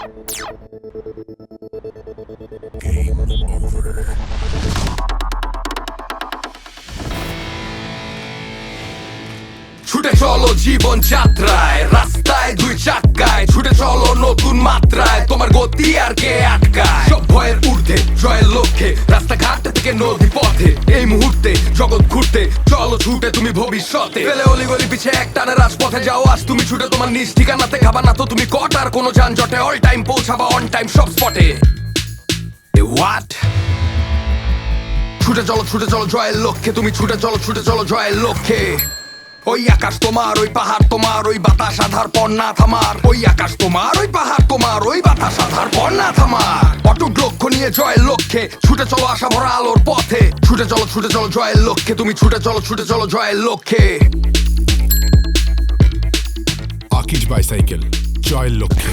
ছুটে চলো জীবন যাত্রায়, রাস্তায় দুই চাকায়, ছুটে চলো নতুন মাত্রায়, তোমার গতি আর কে আটকায়? সব ভয়ের ঊর্ধ্বে জয়ের লক্ষ্যে, রাস্তাঘাট থেকে নদী পথে, এই মুহূর্তে জগৎ ঘুরতে চলো ছুটে তুমি ভবিষ্যতে। ফেলে অলিগলি পিছে এক টানে রাজপথে যাও আজ তুমি ছুটে, তোমার নিজ ঠিকানাতে খাবা না তো তুমি কটার কোনো যানজটে, অল টাইম পৌঁছাবা অন টাইম সব স্পটে। হোয়াট? ছুটে চলো জয়ের লক্ষ্যে, তুমি ছুটে চলো জয়ের লক্ষ্যে। ওই আকাশ তোমার, ওই পাহাড় তোমার, ওই বাতাস আধার পর না থামার। ওই আকাশ তোমার, ওই পাহাড় তোমার, ওই বাতাস আধার পর না থামার। অটুট লক্ষ্য নিয়ে জয়ের লক্ষ্যে, ছুটে চলো আশা ভরা আলোর পথে। ছুটে চলো জয়ের লক্ষ্যে, তুমি ছুটে চলো জয়ের লক্ষ্যে। আকিজ বাইসাইকেল, জয়ের লক্ষ্যে।